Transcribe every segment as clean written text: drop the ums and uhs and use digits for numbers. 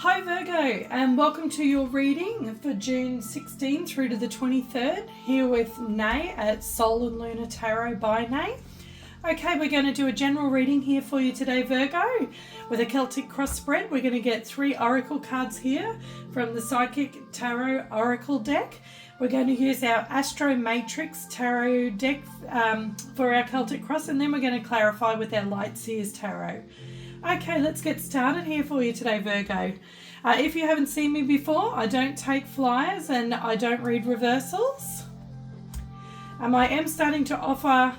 Hi Virgo, and welcome to your reading for June 16 through to the 23rd, here with Nay at Soul and Lunar Tarot by Nay. Okay, we're going to do a general reading here for you today, Virgo, with a Celtic cross spread. We're going to get 3 oracle cards here from the Psychic Tarot Oracle deck. We're going to use our Astro Matrix Tarot deck for our Celtic cross, and then we're going to clarify with our Light Seers Tarot. Okay, let's get started here for you today, Virgo. If you haven't seen me before, I don't take flyers and I don't read reversals. I am starting to offer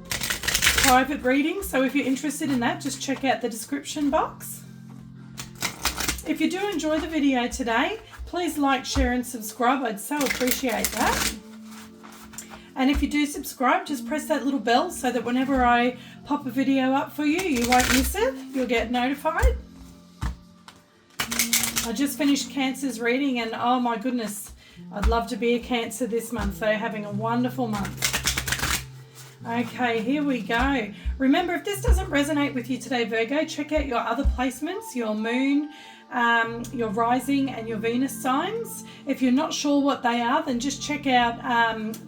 private readings, so if you're interested in that, just check out the description box. If you do enjoy the video today, please like, share and subscribe. I'd so appreciate that. And if you do subscribe, just press that little bell so that whenever I pop a video up for you, you won't miss it. You'll get notified. I just finished Cancer's reading and oh my goodness, I'd love to be a Cancer this month. They're having a wonderful month. Okay, here we go. Remember, if this doesn't resonate with you today, Virgo, check out your other placements, your moon, your rising and your Venus signs. If you're not sure what they are, then just check out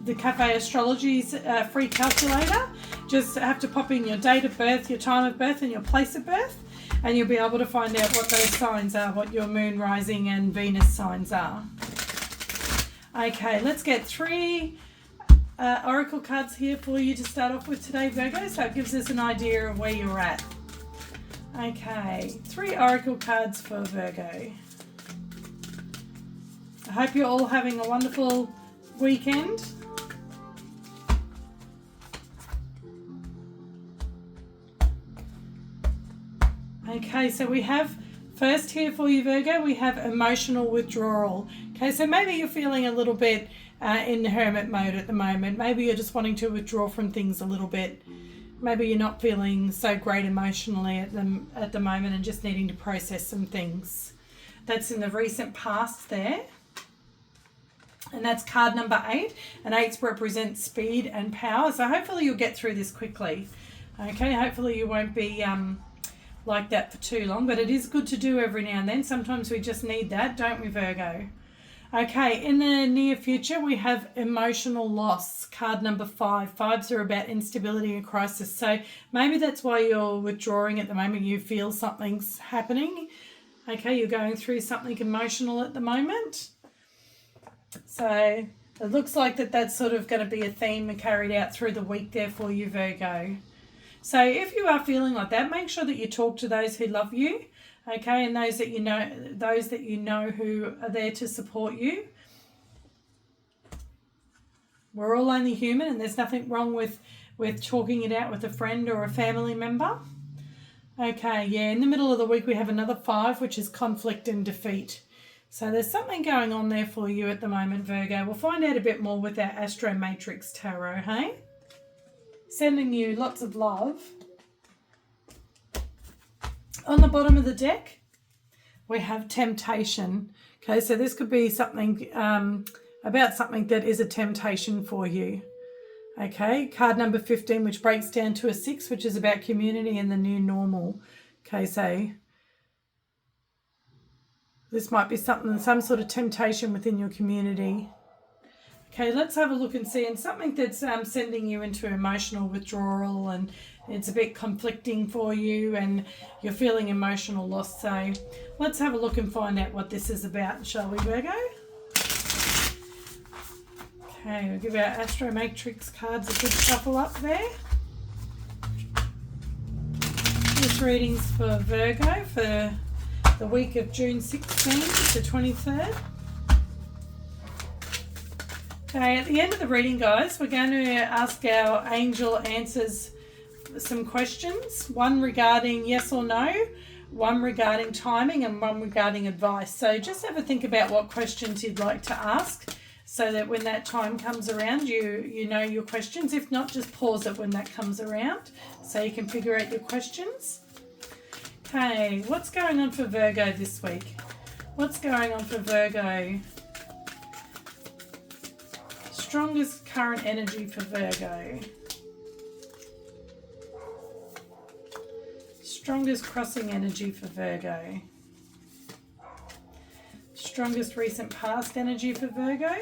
the Cafe Astrology's free calculator. Just have to pop in your date of birth, your time of birth and your place of birth, and you'll be able to find out what those signs are, what your moon, rising and Venus signs are. Okay, let's get 3 oracle cards here for you to start off with today, Virgo, so it gives us an idea of where you're at. Okay, 3 oracle cards for Virgo. I hope you're all having a wonderful weekend. Okay, so we have first here for you, Virgo, we have emotional withdrawal. Okay, so maybe you're feeling a little bit in hermit mode at the moment. Maybe you're just wanting to withdraw from things a little bit. Maybe you're not feeling so great emotionally at the moment and just needing to process some things. That's in the recent past there. And that's card number 8. And 8s represent speed and power. So hopefully you'll get through this quickly. Okay, hopefully you won't be like that for too long. But it is good to do every now and then. Sometimes we just need that, don't we, Virgo? Okay, in the near future, we have emotional loss, card number 5. 5s are about instability and crisis. So maybe that's why you're withdrawing at the moment. You feel something's happening. Okay, you're going through something emotional at the moment. So it looks like that's sort of going to be a theme carried out through the week there for you, Virgo. So if you are feeling like that, make sure that you talk to those who love you. Okay, and those that you know who are there to support you. We're all only human, and there's nothing wrong with talking it out with a friend or a family member. Okay, yeah, in the middle of the week we have another 5, which is conflict and defeat. So there's something going on there for you at the moment, Virgo. We'll find out a bit more with our Astro Matrix Tarot, hey? Sending you lots of love. On the bottom of the deck, we have temptation. Okay, so this could be something about something that is a temptation for you. Okay, card number 15, which breaks down to a 6, which is about community and the new normal. Okay, so this might be some sort of temptation within your community. Okay, let's have a look and see. And something that's sending you into emotional withdrawal and it's a bit conflicting for you and you're feeling emotional loss. So let's have a look and find out what this is about, shall we, Virgo? Okay, we'll give our Astro Matrix cards a good shuffle up there. This reading's for Virgo for the week of June 16 to 23rd. Okay, at the end of the reading, guys, we're going to ask our angel answers some questions. One regarding yes or no, one regarding timing, and one regarding advice. So just have a think about what questions you'd like to ask so that when that time comes around, you know your questions. If not, just pause it when that comes around so you can figure out your questions. Okay, what's going on for Virgo this week? What's going on for Virgo? Strongest current energy for Virgo. Strongest crossing energy for Virgo. Strongest recent past energy for Virgo.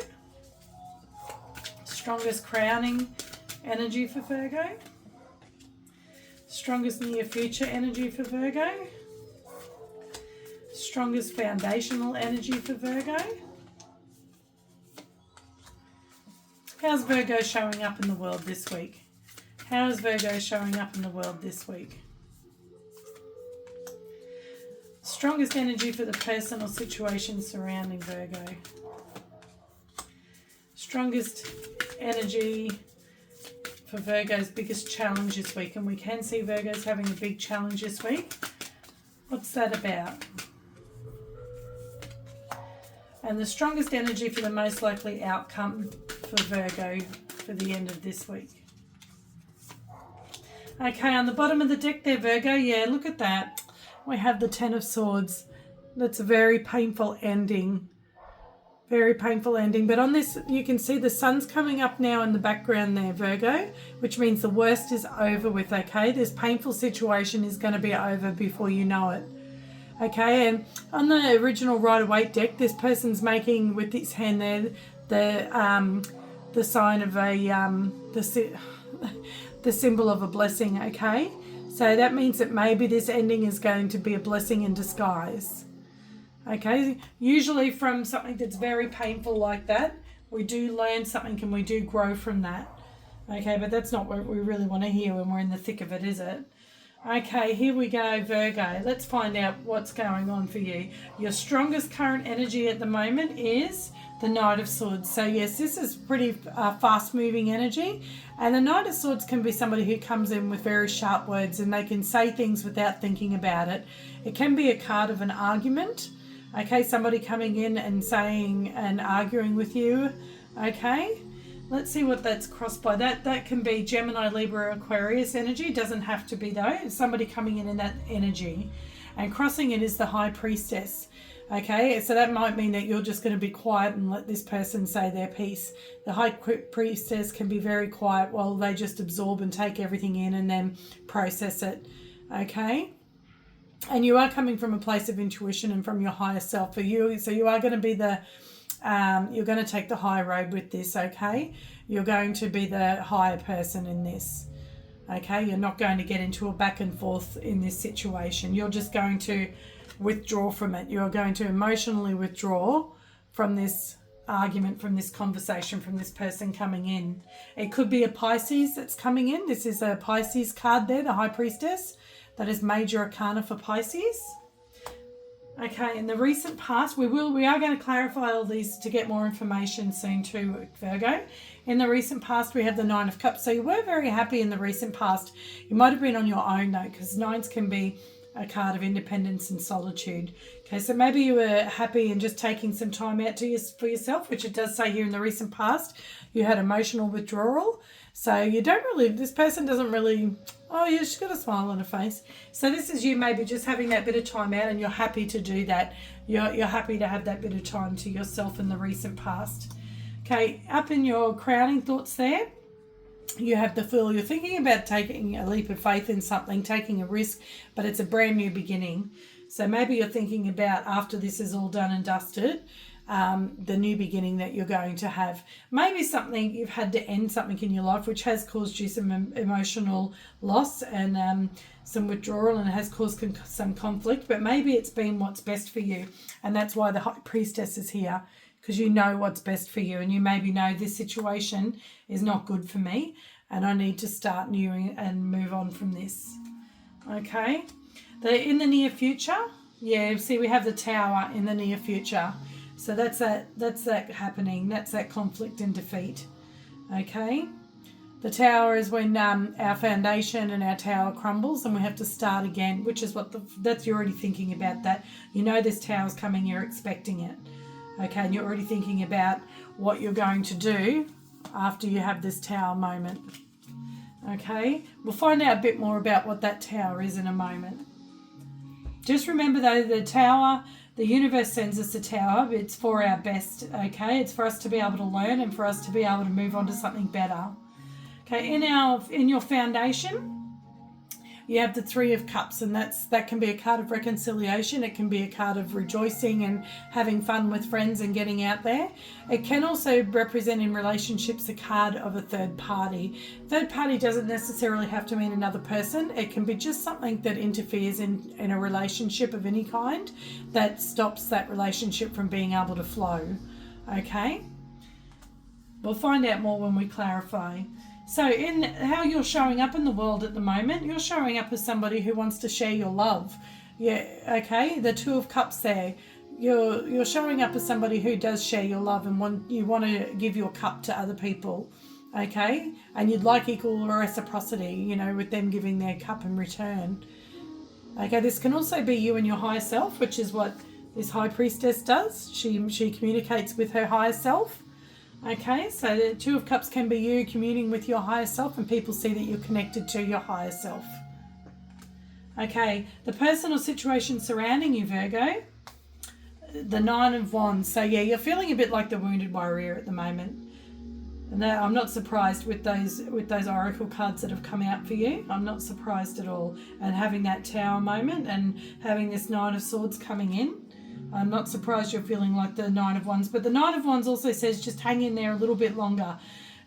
Strongest crowning energy for Virgo. Strongest near future energy for Virgo. Strongest foundational energy for Virgo. How's Virgo showing up in the world this week? How is Virgo showing up in the world this week? Strongest energy for the person or situation surrounding Virgo. Strongest energy for Virgo's biggest challenge this week. And we can see Virgo's having a big challenge this week. What's that about? And the strongest energy for the most likely outcome for Virgo for the end of this week. Okay, on the bottom of the deck there, Virgo, yeah, look at that. We have the Ten of Swords. That's a very painful ending. Very painful ending. But on this, you can see the sun's coming up now in the background there, Virgo, which means the worst is over with, okay? This painful situation is going to be over before you know it. Okay, and on the original Rider-Waite deck, this person's making with this hand there the sign of the symbol of a blessing, okay? So that means that maybe this ending is going to be a blessing in disguise. Okay, usually from something that's very painful like that, we do learn something and we do grow from that. Okay, but that's not what we really want to hear when we're in the thick of it, is it? Okay, here we go, Virgo. Let's find out what's going on for you. Your strongest current energy at the moment is the Knight of Swords. So yes, this is pretty fast-moving energy. And the Knight of Swords can be somebody who comes in with very sharp words and they can say things without thinking about it. It can be a card of an argument. Okay, somebody coming in and saying and arguing with you. Okay. Let's see what that's crossed by. That can be Gemini, Libra, Aquarius energy. It doesn't have to be though. It's somebody coming in that energy. And crossing it is the High Priestess. Okay, so that might mean that you're just going to be quiet and let this person say their piece. The High Priestess can be very quiet while they just absorb and take everything in and then process it. Okay. And you are coming from a place of intuition and from your higher self for you. So you are going to be you're going to take the high road with this, okay? You're going to be the higher person in this, okay? You're not going to get into a back and forth in this situation. You're just going to withdraw from it. You're going to emotionally withdraw from this argument, from this conversation, from this person coming in. It could be a Pisces that's coming in. This is a Pisces card there, the High Priestess. That is major arcana for Pisces. Okay, in the recent past, we are going to clarify all these to get more information soon too, Virgo. In the recent past, we have the Nine of Cups. So you were very happy in the recent past. You might have been on your own though, because nines can be a card of independence and solitude. Okay, so maybe you were happy and just taking some time out for yourself, which it does say here in the recent past. You had emotional withdrawal. So you don't really, this person doesn't really, oh yeah, she's got a smile on her face. So this is you maybe just having that bit of time out and you're happy to do that. You're happy to have that bit of time to yourself in the recent past. Okay, up in your crowning thoughts there, you have the Fool. You're thinking about taking a leap of faith in something, taking a risk, but it's a brand new beginning. So maybe you're thinking about after this is all done and dusted, the new beginning that you're going to have. Maybe something you've had to end something in your life which has caused you some emotional loss and some withdrawal, and it has caused some conflict, but maybe it's been what's best for you, and that's why the High Priestess is here, because you know what's best for you, and you maybe know this situation is not good for me and I need to start new and move on from this. Okay, in the near future, yeah, see we have the Tower in the near future. So that's that happening. That's that conflict and defeat. Okay. The Tower is when our foundation and our tower crumbles and we have to start again, which is that's you're already thinking about that. You know this tower's coming, you're expecting it. Okay, and you're already thinking about what you're going to do after you have this Tower moment. Okay, we'll find out a bit more about what that Tower is in a moment. Just remember though, the Tower, the universe sends us a Tower, but it's for our best, okay? It's for us to be able to learn and for us to be able to move on to something better. Okay, in your foundation, you have the Three of Cups, and that can be a card of reconciliation. It can be a card of rejoicing and having fun with friends and getting out there. It can also represent in relationships a card of a third party. Third party doesn't necessarily have to mean another person. It can be just something that interferes in a relationship of any kind that stops that relationship from being able to flow. Okay? We'll find out more when we clarify. So in how you're showing up in the world at the moment, you're showing up as somebody who wants to share your love. Yeah, okay, the Two of Cups there. You're showing up as somebody who does share your love and you want to give your cup to other people, okay? And you'd like equal reciprocity, you know, with them giving their cup in return. Okay, this can also be you and your higher self, which is what this High Priestess does. She communicates with her higher self. Okay, so the Two of Cups can be you communing with your higher self, and people see that you're connected to your higher self. Okay, the person or situation surrounding you, Virgo, the Nine of Wands. So yeah, you're feeling a bit like the wounded warrior at the moment. And I'm not surprised with those oracle cards that have come out for you. I'm not surprised at all. And having that Tower moment and having this Nine of Swords coming in. I'm not surprised you're feeling like the Nine of Wands. But the Nine of Wands also says just hang in there a little bit longer.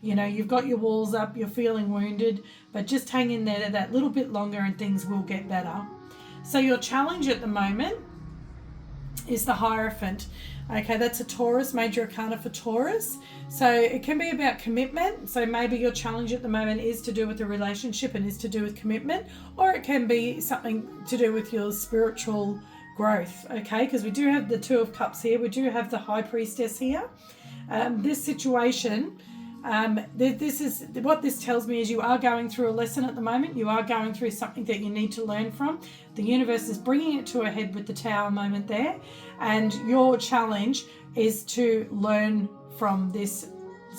You know, you've got your walls up, you're feeling wounded, but just hang in there that little bit longer and things will get better. So your challenge at the moment is the Hierophant. Okay, that's a Taurus, major arcana for Taurus. So it can be about commitment. So maybe your challenge at the moment is to do with a relationship and is to do with commitment, or it can be something to do with your spiritual growth, okay? Because we do have the Two of Cups here. We do have the High Priestess here. This situation, this is what this tells me is you are going through a lesson at the moment. You are going through something that you need to learn from. The universe is bringing it to a head with the Tower moment there. And your challenge is to learn from this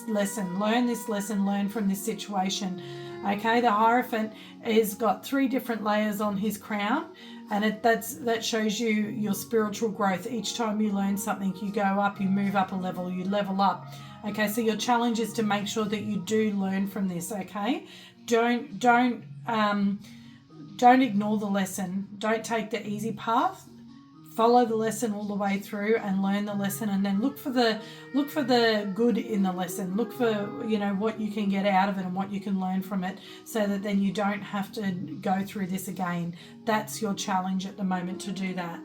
lesson. Learn this lesson, learn from this situation. Okay, the Hierophant has got 3 different layers on his crown. And that shows you your spiritual growth. Each time you learn something, you go up, you move up a level, you level up. Okay, so your challenge is to make sure that you do learn from this, okay? Don't ignore the lesson. Don't take the easy path. Follow the lesson all the way through and learn the lesson, and then look for the good in the lesson. Look for, you know, what you can get out of it and what you can learn from it, so that then you don't have to go through this again. That's your challenge at the moment, to do that.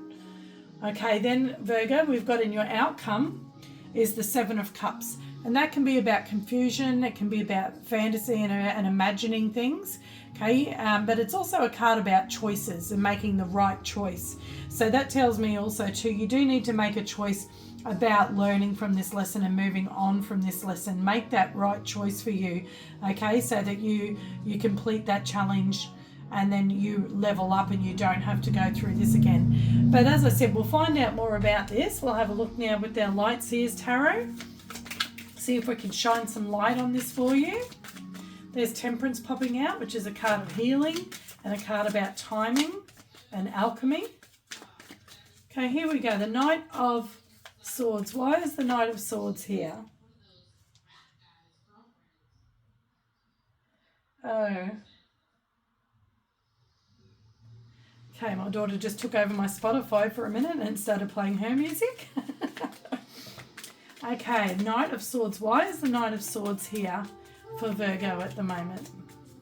Okay, then Virgo, we've got in your outcome is the Seven of Cups. And that can be about confusion. It can be about fantasy and imagining things. Okay, but it's also a card about choices and making the right choice. So that tells me also too, you do need to make a choice about learning from this lesson and moving on from this lesson. Make that right choice for you, okay, so that you complete that challenge and then you level up and you don't have to go through this again. But as I said, we'll find out more about this. We'll have a look now with our Light Seers Tarot. See if we can shine some light on this for you. There's Temperance popping out, which is a card of healing and a card about timing and alchemy. Okay, here we go. The Knight of Swords. Why is the Knight of Swords here? Oh. Okay, my daughter just took over my Spotify for a minute and started playing her music. Okay, Knight of Swords. Why is the Knight of Swords here for Virgo at the moment?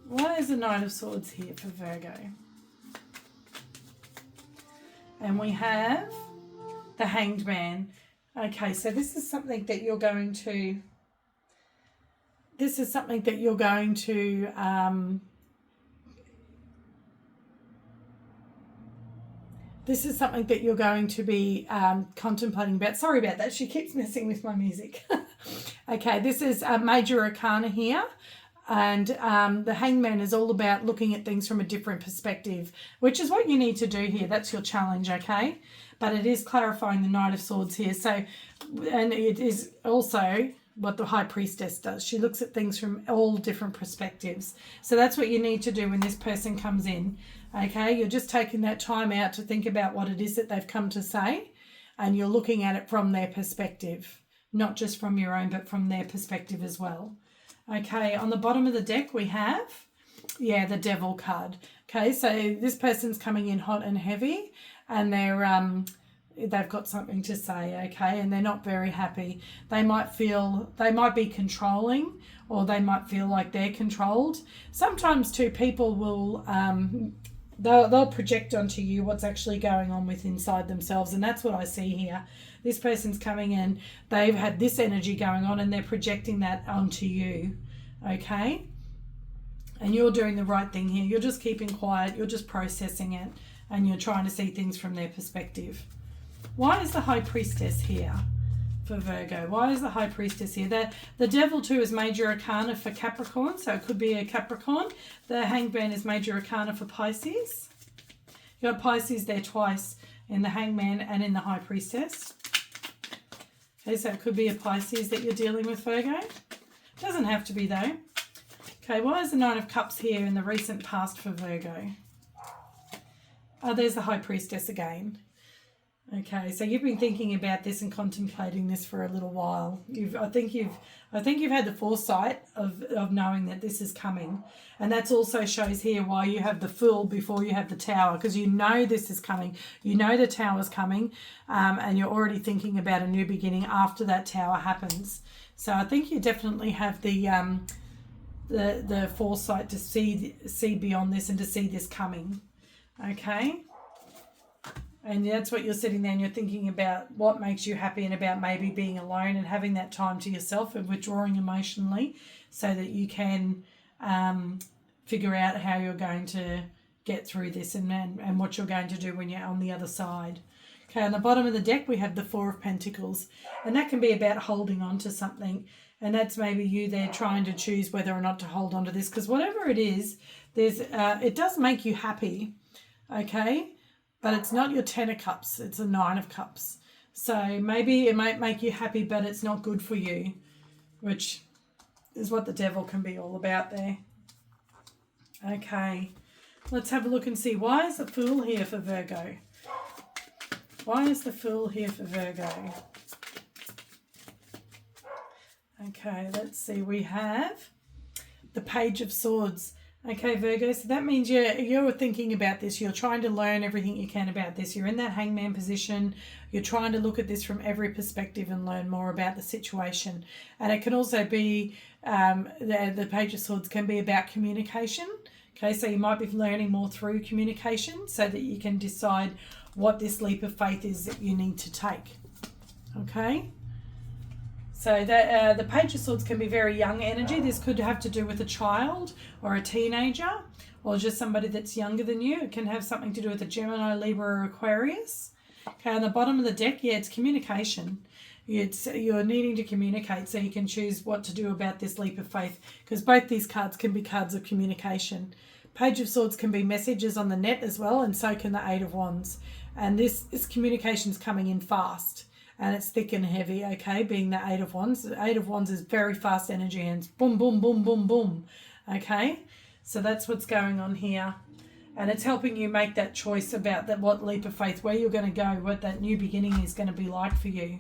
Why is the Knight of Swords here for Virgo? And we have the Hanged Man. Okay, so this is something that you're going to... This is something that you're going to... This is something that you're going to be contemplating about. Sorry about that. She keeps messing with my music. Okay, this is a major arcana here. And the Hangman is all about looking at things from a different perspective, which is what you need to do here. That's your challenge, okay? But it is clarifying the Knight of Swords here. So, and it is also what the High Priestess does. She looks at things from all different perspectives. So that's what you need to do when this person comes in. Okay, you're just taking that time out to think about what it is that they've come to say, and you're looking at it from their perspective, not just from your own, but from their perspective as well. Okay, on the bottom of the deck we have Yeah, the Devil card. Okay, so this person's coming in hot and heavy, and they've got something to say, okay, and they're not very happy. They might be controlling, or they might feel like they're controlled. Sometimes too, people will they'll project onto you what's actually going on with inside themselves, and that's what I see here. This person's coming in, they've had this energy going on, and they're projecting that onto you, okay? And you're doing the right thing here. You're just keeping quiet, you're just processing it, and you're trying to see things from their perspective. Why is the High Priestess here for Virgo? Why is the High Priestess here? The Devil too is Major Arcana for Capricorn, so it could be a Capricorn. The Hangman is Major Arcana for Pisces. You got Pisces there twice, in the Hangman and in the High Priestess. Okay, so it could be a Pisces that you're dealing with, Virgo. Doesn't have to be though. Okay, why is the Nine of Cups here in the recent past for Virgo? Oh, there's the High Priestess again. Okay, so you've been thinking about this and contemplating this for a little while. I think you've had the foresight of knowing that this is coming, and that's also shows here why you have the Fool before you have the Tower, because you know this is coming. You know the Tower's coming, and you're already thinking about a new beginning after that Tower happens. So I think you definitely have the foresight to see beyond this and to see this coming. Okay. And that's what you're sitting there and you're thinking about what makes you happy, and about maybe being alone and having that time to yourself and withdrawing emotionally so that you can figure out how you're going to get through this and what you're going to do when you're on the other side. Okay, on the bottom of the deck we have the Four of Pentacles, and that can be about holding on to something, and that's maybe you there trying to choose whether or not to hold on to this, because whatever it is, it does make you happy, okay? But it's not your Ten of Cups, it's a Nine of Cups. So maybe it might make you happy, but it's not good for you, which is what the Devil can be all about there. Okay, let's have a look and see. Why is the Fool here for Virgo? Why is the Fool here for Virgo? Okay, let's see. We have the Page of Swords. Okay, Virgo, so that means you're thinking about this. You're trying to learn everything you can about this. You're in that Hangman position. You're trying to look at this from every perspective and learn more about the situation. And it can also be, the Page of Swords can be about communication. Okay, so you might be learning more through communication so that you can decide what this leap of faith is that you need to take. Okay? So the Page of Swords can be very young energy. This could have to do with a child or a teenager or just somebody that's younger than you. It can have something to do with a Gemini, Libra, or Aquarius. Okay, on the bottom of the deck, yeah, it's communication. You're needing to communicate so you can choose what to do about this leap of faith, because both these cards can be cards of communication. Page of Swords can be messages on the net as well, and so can the Eight of Wands. And this communication's coming in fast. And it's thick and heavy, okay, being the Eight of Wands. The Eight of Wands is very fast energy, and it's boom, boom, boom, boom, boom, okay? So that's what's going on here. And it's helping you make that choice about what leap of faith, where you're going to go, what that new beginning is going to be like for you.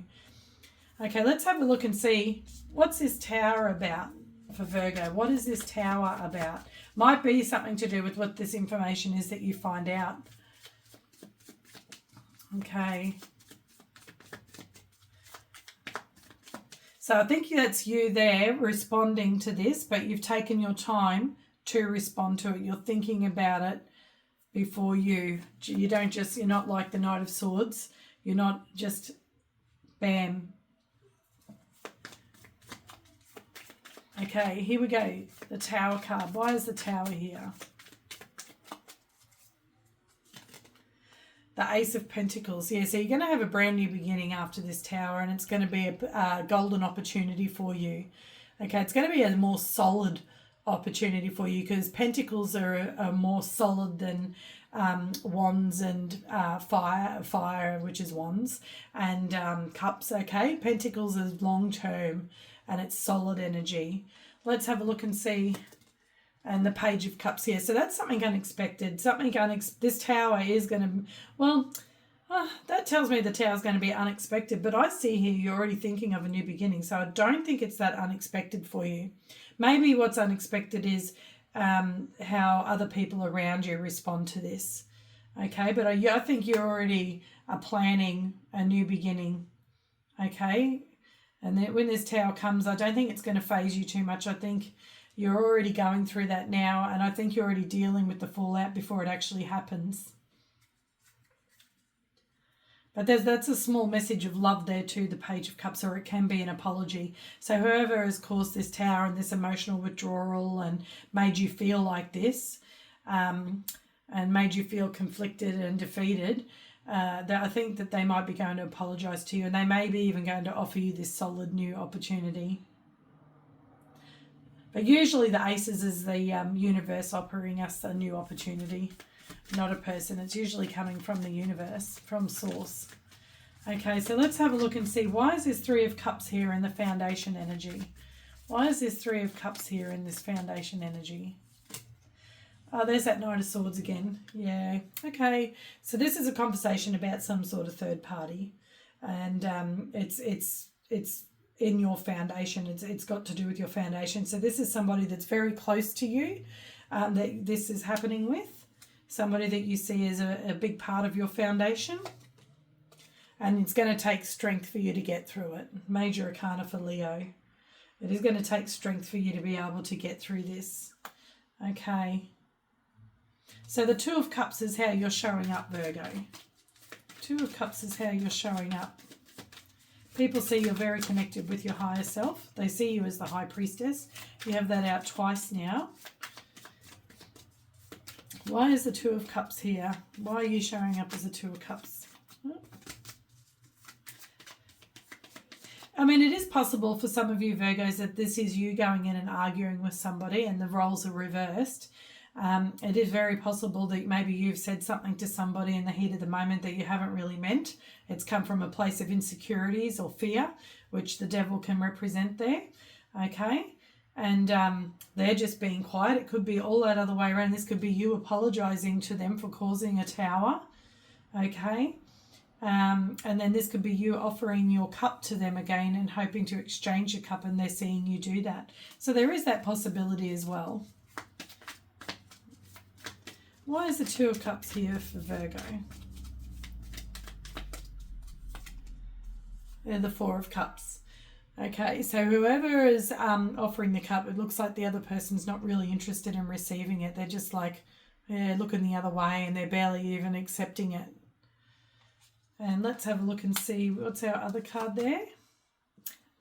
Okay, let's have a look and see, what's this Tower about for Virgo? What is this Tower about? Might be something to do with what this information is that you find out. Okay. So I think that's you there responding to this, but you've taken your time to respond to it. You're thinking about it before you're not like the Knight of Swords. You're not just bam. Okay, here we go. The Tower card. Why is the Tower here? The Ace of Pentacles. Yeah, so you're going to have a brand new beginning after this Tower, and it's going to be a golden opportunity for you. Okay, it's going to be a more solid opportunity for you, because Pentacles are more solid than Wands and fire, which is Wands, and Cups, okay? Pentacles is long-term, and it's solid energy. Let's have a look and see. And the Page of Cups here. So that's something unexpected. This Tower is going to, that tells me the Tower's going to be unexpected. But I see here you're already thinking of a new beginning. So I don't think it's that unexpected for you. Maybe what's unexpected is how other people around you respond to this. Okay, but I think you already are planning a new beginning. Okay, and then when this Tower comes, I don't think it's going to phase you too much. I think you're already going through that now, and I think you're already dealing with the fallout before it actually happens. But that's a small message of love there too, the Page of Cups, or it can be an apology. So whoever has caused this Tower and this emotional withdrawal and made you feel like this, and made you feel conflicted and defeated, that I think that they might be going to apologise to you, and they may be even going to offer you this solid new opportunity. But usually the Aces is the universe offering us a new opportunity, not a person. It's usually coming from the universe, from source. Okay, so let's have a look and see, why is this Three of Cups here in the foundation energy? Why is this Three of Cups here in this foundation energy? Oh, there's that Knight of Swords again. Yeah, okay. So this is a conversation about some sort of third party, and it's in your foundation. It's got to do with your foundation. So this is somebody that's very close to you, that this is happening with. Somebody that you see as a big part of your foundation. And it's going to take strength for you to get through it. Major Arcana for Leo. It is going to take strength for you to be able to get through this. Okay. So the Two of Cups is how you're showing up, Virgo. Two of Cups is how you're showing up. People see you're very connected with your higher self. They see you as the High Priestess. You have that out twice now. Why is the Two of Cups here? Why are you showing up as the Two of Cups? I mean, it is possible for some of you Virgos that this is you going in and arguing with somebody and the roles are reversed. It is very possible that maybe you've said something to somebody in the heat of the moment that you haven't really meant. It's come from a place of insecurities or fear, which the devil can represent there. Okay. And they're just being quiet. It could be all that other way around. This could be you apologizing to them for causing a tower. Okay. And then this could be you offering your cup to them again and hoping to exchange your cup, and they're seeing you do that. So there is that possibility as well. Why is the Two of Cups here for Virgo? And the Four of Cups. Okay, so whoever is offering the cup, it looks like the other person's not really interested in receiving it. They're just like, yeah, looking the other way, and they're barely even accepting it. And let's have a look and see what's our other card there.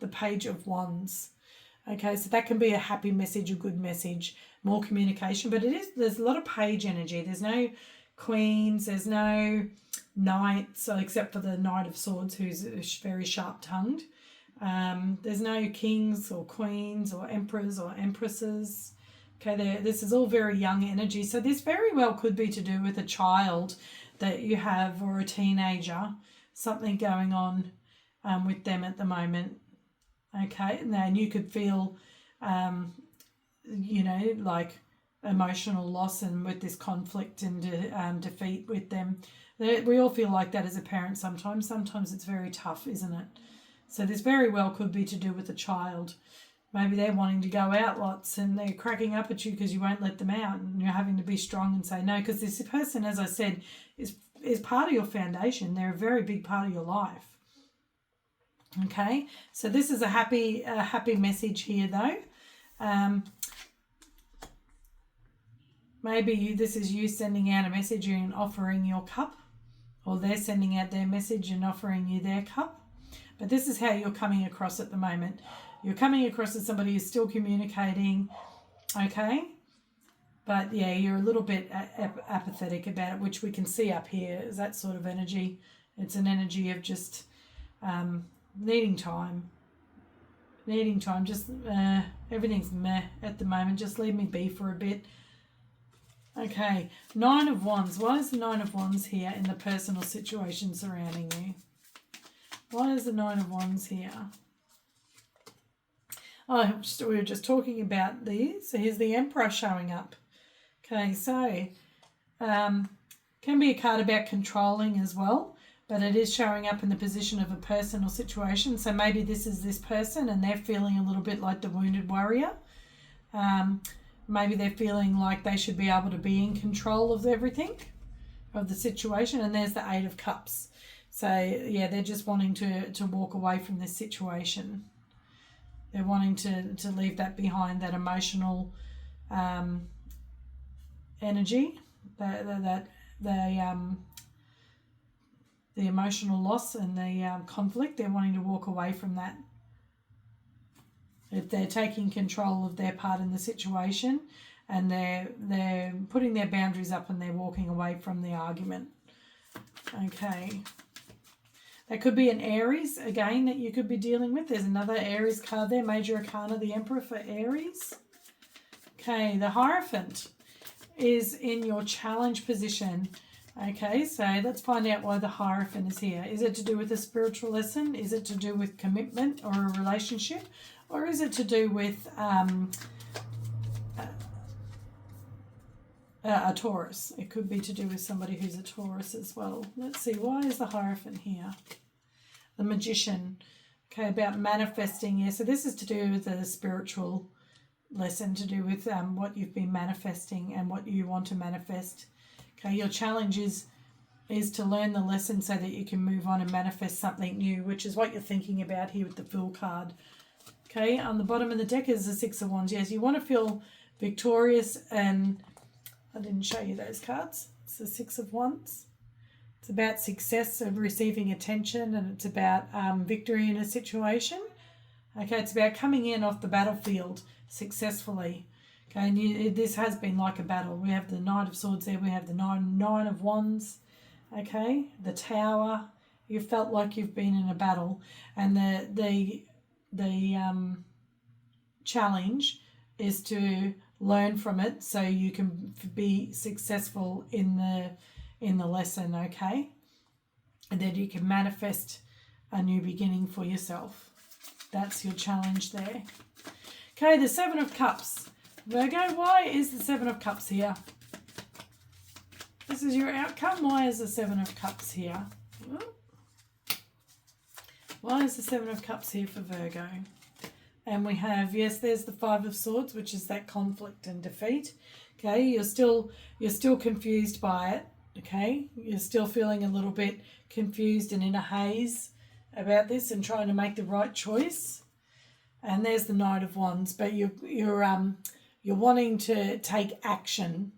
The Page of Wands. Okay, so that can be a happy message, a good message, more communication, but there's a lot of page energy. There's no queens, there's no knights, so except for the Knight of Swords, who's very sharp-tongued. There's no kings or queens or emperors or empresses. Okay, this is all very young energy, so this very well could be to do with a child that you have or a teenager, something going on with them at the moment. Okay, and then you could feel, like emotional loss and with this conflict and defeat with them. We all feel like that as a parent sometimes. Sometimes it's very tough, isn't it? So this very well could be to do with a child. Maybe they're wanting to go out lots and they're cracking up at you because you won't let them out, and you're having to be strong and say no, because this person, as I said, is part of your foundation. They're a very big part of your life. Okay, so this is a happy message here though. Maybe this is you sending out a message and offering your cup, or they're sending out their message and offering you their cup. But this is how you're coming across at the moment. You're coming across as somebody who's still communicating, okay? But yeah, you're a little bit apathetic about it, which we can see up here is that sort of energy. It's an energy of just needing time, just everything's meh at the moment. Just leave me be for a bit. Okay, Nine of Wands. Why is the Nine of Wands here in the personal situation surrounding you? Why is the Nine of Wands here? Oh, we were just talking about these. So here's the Emperor showing up. Okay, so can be a card about controlling as well, but it is showing up in the position of a personal situation. So maybe this is this person and they're feeling a little bit like the wounded warrior. maybe they're feeling like they should be able to be in control of everything, of the situation. And there's the Eight of Cups. So yeah, they're just wanting to walk away from this situation. They're wanting to leave that behind, that emotional energy, the emotional loss and the conflict. They're wanting to walk away from that. If they're taking control of their part in the situation, and they're putting their boundaries up and they're walking away from the argument. Okay. That could be an Aries, again, that you could be dealing with. There's another Aries card there, Major Arcana, the Emperor for Aries. Okay, the Hierophant is in your challenge position. Okay, so let's find out why the Hierophant is here. Is it to do with a spiritual lesson? Is it to do with commitment or a relationship? Or is it to do with a Taurus? It could be to do with somebody who's a Taurus as well. Let's see, why is the Hierophant here? The Magician. Okay, about manifesting. Yeah, so this is to do with a spiritual lesson, to do with what you've been manifesting and what you want to manifest. Okay, your challenge is to learn the lesson so that you can move on and manifest something new, which is what you're thinking about here with the Fool card. Okay, on the bottom of the deck is the Six of Wands. Yes, you want to feel victorious, and I didn't show you those cards. It's the Six of Wands. It's about success of receiving attention, and it's about victory in a situation. Okay, it's about coming in off the battlefield successfully. Okay, and this has been like a battle. We have the Knight of Swords there. We have the Nine of Wands. Okay, the Tower. You felt like you've been in a battle, and the challenge is to learn from it so you can be successful in the lesson. Okay, and then you can manifest a new beginning for yourself. That's your challenge there. Okay, the Seven of Cups. Virgo, why is the Seven of Cups here? This is your outcome. Why is the Seven of Cups here? Why is the Seven of Cups here for Virgo? And we have, yes, there's the Five of Swords, which is that conflict and defeat. Okay, you're still confused by it. Okay, you're still feeling a little bit confused and in a haze about this and trying to make the right choice. And there's the Knight of Wands, but you're wanting to take action.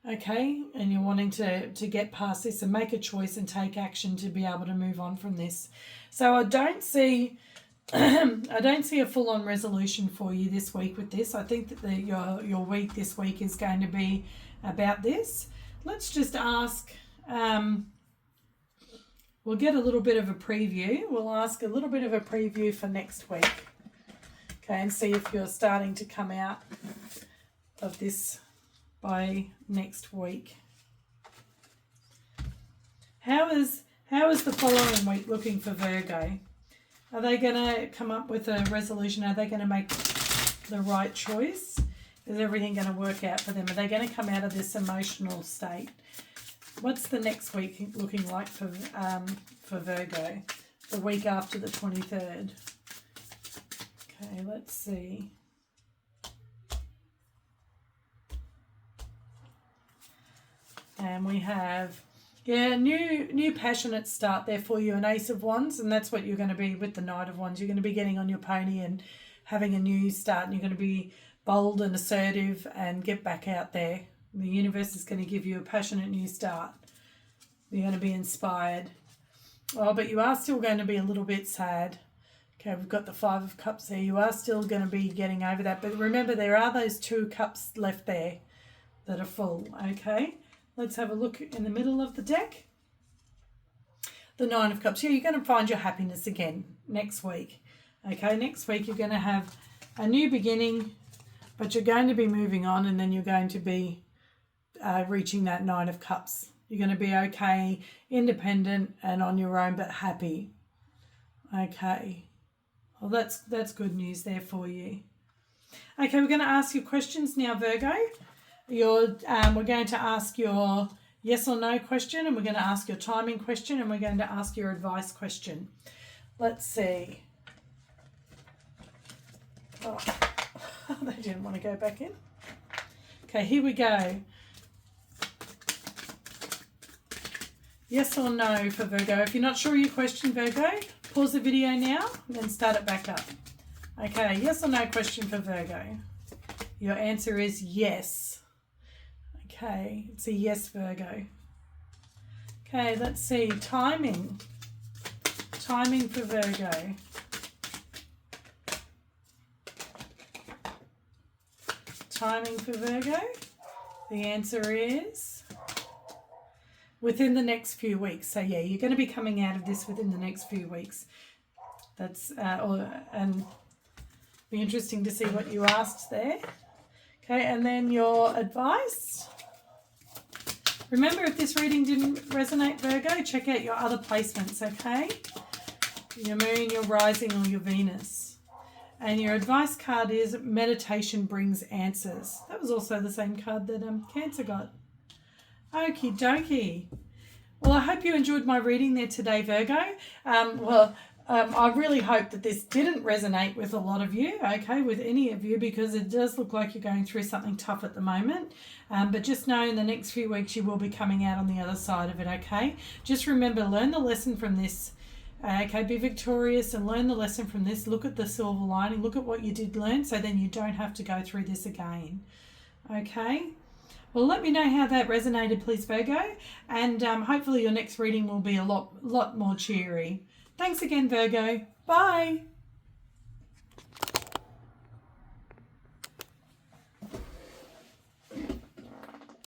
Okay, and you're wanting to get past this and make a choice and take action to be able to move on from this. So I don't see a full-on resolution for you this week with this. I think that your week this week is going to be about this. Let's just ask. We'll get a little bit of a preview. We'll ask a little bit of a preview for next week. Okay, and see if you're starting to come out of this by next week. How is the following week looking for Virgo? Are they going to come up with a resolution? Are they going to make the right choice? Is everything going to work out for them? Are they going to come out of this emotional state? What's the next week looking like for Virgo? The week after the 23rd. Okay, let's see. And we have, new passionate start there for you, an Ace of Wands, and that's what you're going to be with the Knight of Wands. You're going to be getting on your pony and having a new start, and you're going to be bold and assertive and get back out there. The universe is going to give you a passionate new start. You're going to be inspired. Oh, but you are still going to be a little bit sad. Okay, we've got the Five of Cups there. You are still going to be getting over that. But remember, there are those two cups left there that are full. Okay, let's have a look in the middle of the deck. The Nine of Cups. Yeah, you're going to find your happiness again next week. Okay, next week you're going to have a new beginning, but you're going to be moving on, and then you're going to be reaching that Nine of Cups. You're going to be okay, independent and on your own, but happy. Okay. Well, that's good news there for you. Okay, we're going to ask you questions now, Virgo. We're going to ask your yes or no question, and we're going to ask your timing question, and we're going to ask your advice question. Let's see. Oh, they didn't want to go back in. Okay, here we go. Yes or no for Virgo. If you're not sure your question, Virgo, pause the video now and then start it back up. Okay, yes or no question for Virgo. Your answer is yes. Okay, it's a yes, Virgo. Okay, let's see. Timing. Timing for Virgo. Timing for Virgo. The answer is within the next few weeks. So yeah, you're going to be coming out of this within the next few weeks. That's and be interesting to see what you asked there. Okay, and then your advice. Remember, if this reading didn't resonate, Virgo, check out your other placements, okay? Your moon, your rising, or your Venus. And your advice card is meditation brings answers. That was also the same card that Cancer got. Okie dokie. Well, I hope you enjoyed my reading there today, Virgo. I really hope that this didn't resonate with a lot of you, okay, with any of you, because it does look like you're going through something tough at the moment. But just know in the next few weeks you will be coming out on the other side of it, okay? Just remember, learn the lesson from this, okay? Be victorious and learn the lesson from this. Look at the silver lining. Look at what you did learn, so then you don't have to go through this again, okay? Well, let me know how that resonated, please, Virgo. And hopefully your next reading will be a lot more cheery. Thanks again, Virgo. Bye.